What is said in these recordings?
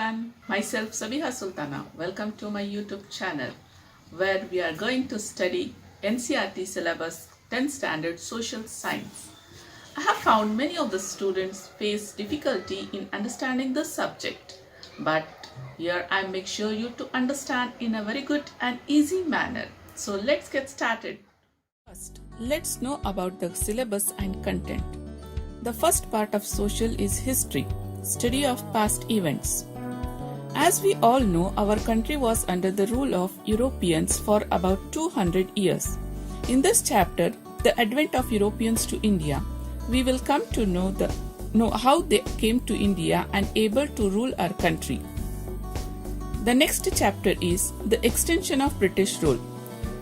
everyone, myself SABIHA Sultana. Welcome to my YouTube channel where we are going to study NCERT syllabus 10th standard social science. I have found many of the students face difficulty in understanding the subject, but here I make sure you to understand in a very good and easy manner. So let's get started. First, let's know about the syllabus and content. The first part of social is history, study of past events. As we all know, our country was under the rule of Europeans for about 200 years. In this chapter, the advent of Europeans to India, we will come to know how they came to India and able to rule our country. The next chapter is the extension of British rule.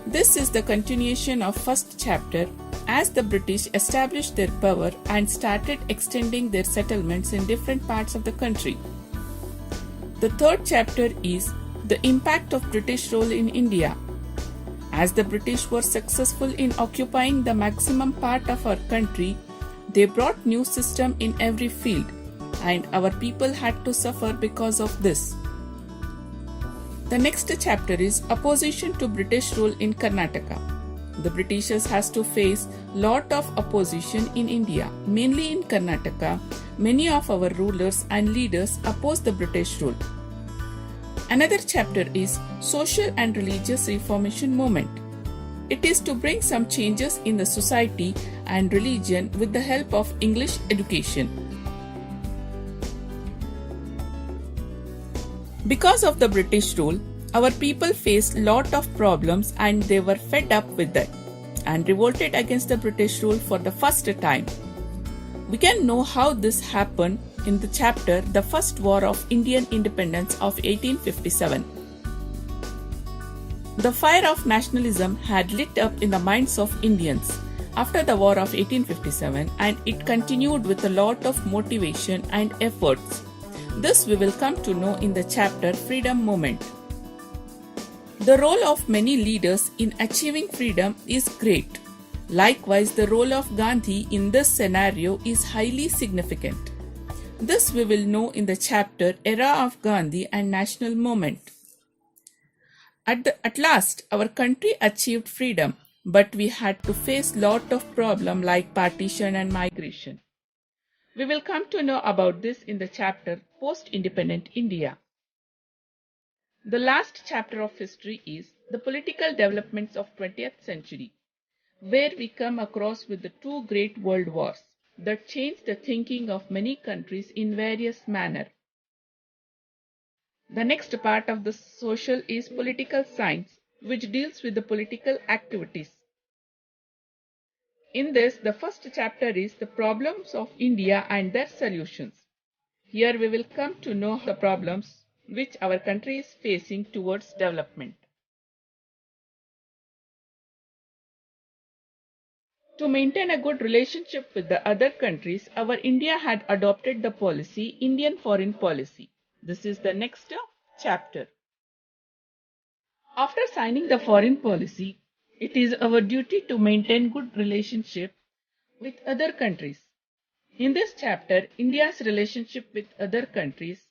This is the continuation of first chapter as the British established their power and started extending their settlements in different parts of the country. The third chapter is the impact of British rule in India. As the British were successful in occupying the maximum part of our country, they brought new system in every field, and our people had to suffer because of this. The next chapter is opposition to British rule in Karnataka. The Britishers has to face lot of opposition in India, mainly in Karnataka. Many of our rulers and leaders opposed the British rule. Another chapter is social and religious reformation movement. It is to bring some changes in the society and religion with the help of English education. Because of the British rule, our people faced lot of problems and they were fed up with that and revolted against the British rule for the first time. We can know how this happened in the chapter The First War of Indian Independence of 1857. The fire of nationalism had lit up in the minds of Indians after the War of 1857, and it continued with a lot of motivation and efforts. This we will come to know in the chapter Freedom Movement. The role of many leaders in achieving freedom is great. Likewise, the role of Gandhi in this scenario is highly significant. This we will know in the chapter Era of Gandhi and National Movement. At last, our country achieved freedom, but we had to face lot of problems like partition and migration. We will come to know about this in the chapter Post-Independent India. The last chapter of history is the political developments of 20th century, where we come across with the two great world wars that changed the thinking of many countries in various manner. The next part of the social is political science, which deals with the political activities. In this, the first chapter is the problems of India and their solutions. Here we will come to know the problems which our country is facing towards development. To maintain a good relationship with the other countries, our India had adopted the policy Indian foreign policy. This is the next chapter. After signing the foreign policy, it is our duty to maintain good relationship with other countries. In this chapter, India's relationship with other countries,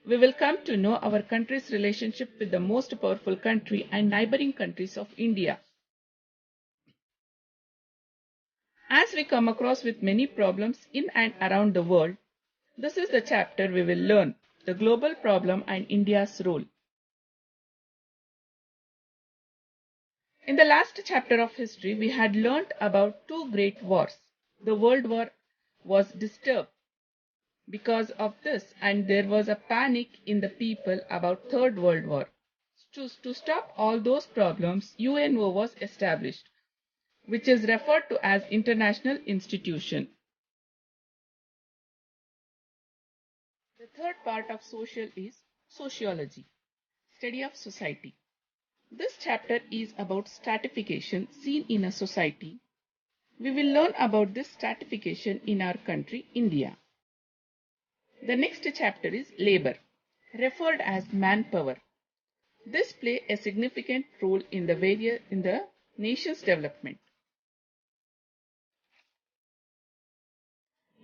we will come to know our country's relationship with the most powerful country and neighboring countries of India. As we come across with many problems in and around the world, this is the chapter we will learn the global problem and India's role. In the last chapter of history, we had learnt about two great wars. The World War was disturbed because of this, and there was a panic in the people about Third World War. To stop all those problems, UNO was established, which is referred to as International Institution. The third part of social is sociology, study of society. This chapter is about stratification seen in a society. We will learn about this stratification in our country, India. The next chapter is labor, referred as manpower. This plays a significant role in the nation's development.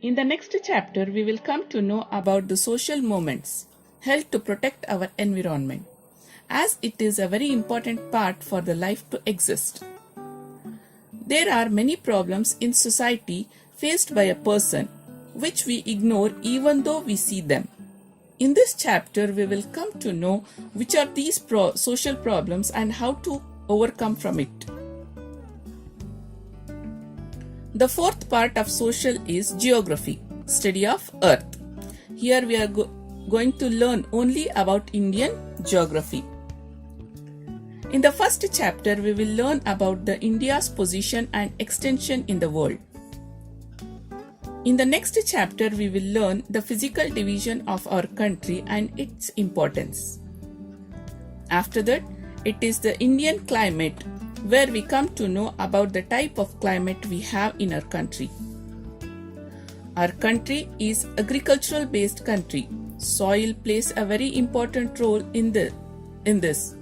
In the next chapter, we will come to know about the social movements. held to protect our environment, as it is a very important part for the life to exist. There are many problems in society faced by a person which we ignore even though we see them. In this chapter, we will come to know which are these social problems and how to overcome from it. The fourth part of social is geography, study of Earth. Here we are going to learn only about Indian geography. In the first chapter, we will learn about the India's position and extension in the world. In the next chapter, we will learn the physical division of our country and its importance. After that, it is the Indian climate, where we come to know about the type of climate we have in our country. Our country is agricultural based country. Soil plays a very important role in this.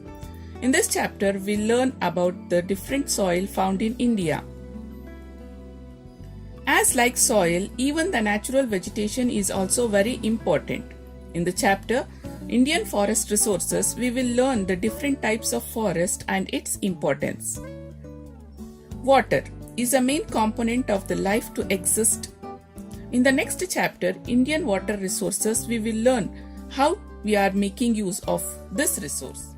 In this chapter, we learn about the different soil found in India. As like soil, even the natural vegetation is also very important. In the chapter Indian Forest Resources, we will learn the different types of forest and its importance. Water is a main component of the life to exist. In the next chapter, Indian Water Resources, we will learn how we are making use of this resource.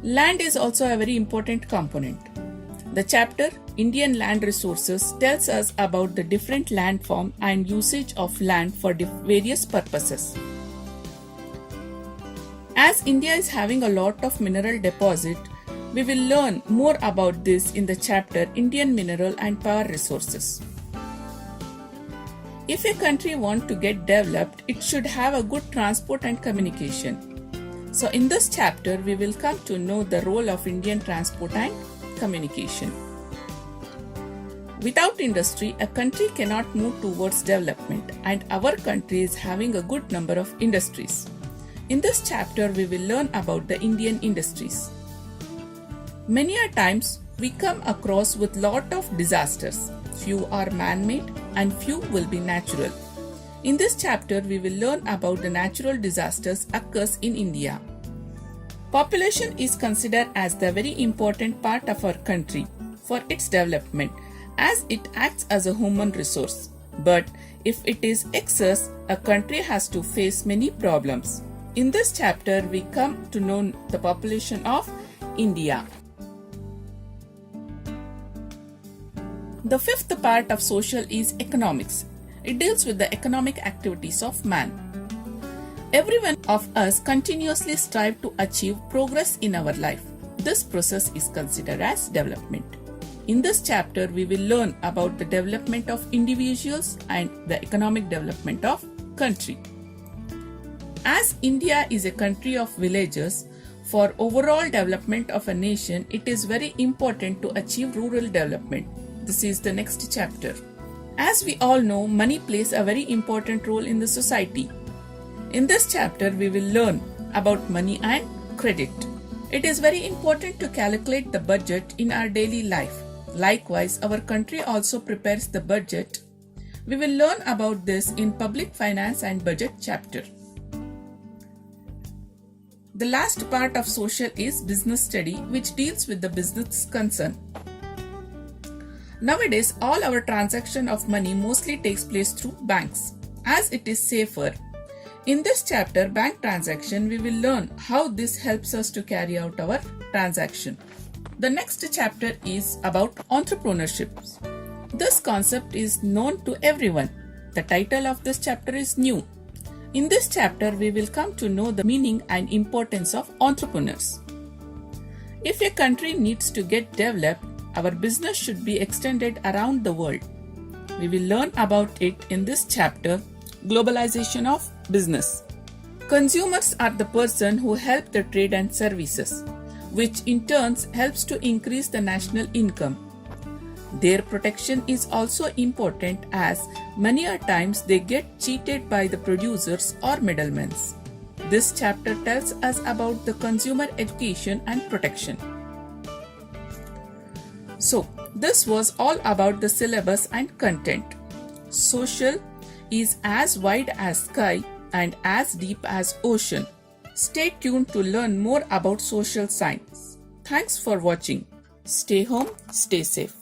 Land is also a very important component. The chapter Indian Land Resources tells us about the different land form and usage of land for various purposes. As India is having a lot of mineral deposit, we will learn more about this in the chapter Indian Mineral and Power Resources. If a country wants to get developed, it should have a good transport and communication. So in this chapter, we will come to know the role of Indian transport and communication. Without industry, a country cannot move towards development, and our country is having a good number of industries. In this chapter, we will learn about the Indian industries. Many a times, we come across with lot of disasters. Few are man-made and few will be natural. In this chapter, we will learn about the natural disasters occurs in India. Population is considered as the very important part of our country for its development, as it acts as a human resource. But if it is excess, a country has to face many problems. In this chapter, we come to know the population of India. The fifth part of social is economics. It deals with the economic activities of man. Every one of us continuously strive to achieve progress in our life. This process is considered as development. In this chapter, we will learn about the development of individuals and the economic development of country. As India is a country of villages, for overall development of a nation, it is very important to achieve rural development. This is the next chapter. As we all know, money plays a very important role in the society. In this chapter, we will learn about money and credit. It is very important to calculate the budget in our daily life. Likewise, our country also prepares the budget. We will learn about this in Public Finance and Budget chapter. The last part of social is business study, which deals with the business concern. Nowadays, all our transaction of money mostly takes place through banks, as it is safer. In this chapter, bank transaction, we will learn how this helps us to carry out our transaction. The next chapter is about entrepreneurship. This concept is known to everyone. The title of this chapter is new. In this chapter, we will come to know the meaning and importance of entrepreneurs. If a country needs to get developed, our business should be extended around the world. We will learn about it in this chapter, Globalization of Business. Consumers are the person who help the trade and services, which in turn helps to increase the national income. Their protection is also important, as many a times they get cheated by the producers or middlemen. This chapter tells us about the consumer education and protection. So, this was all about the syllabus and content. Social is as wide as sky and as deep as ocean. Stay tuned to learn more about social science. Thanks for watching. Stay home, stay safe.